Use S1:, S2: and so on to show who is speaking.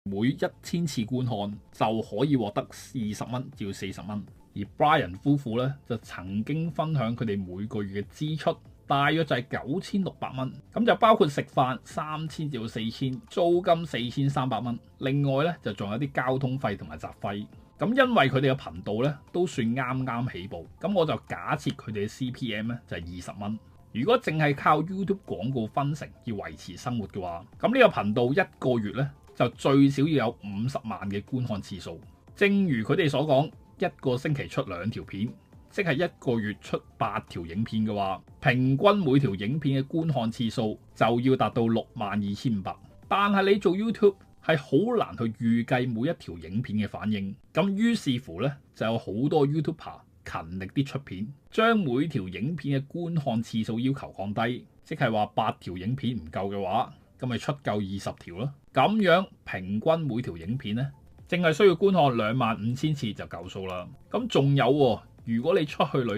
S1: 每1000次觀看就可以獲得20蚊至40蚊。而 Brian 夫婦咧就曾經分享佢哋每個月嘅支出，大約就係9600蚊，咁就包括食飯3000至4000，租金4300蚊，另外咧就仲有啲交通費同埋雜費。咁因為佢哋嘅頻道咧都算啱啱起步，咁我就假設佢哋嘅 CPM 咧就係20蚊。如果淨係靠 YouTube 廣告分成要維持生活嘅話，咁呢個頻道一個月咧就最少要有50萬嘅觀看次數。正如佢哋所講，一個星期出2條片，即係一個月出8條影片嘅話，平均每條影片嘅觀看次數就要達到62500。但係你做 YouTube 係好難去預計每一條影片嘅反應，咁於是乎呢，就有好多 YouTuber 勤力啲出片，將每條影片嘅觀看次數要求降低，即係話8條影片唔夠嘅話，咁咪出夠20條咯。咁樣平均每條影片呢，淨係需要觀看25000次就夠數啦。咁仲有喎，如果你出去旅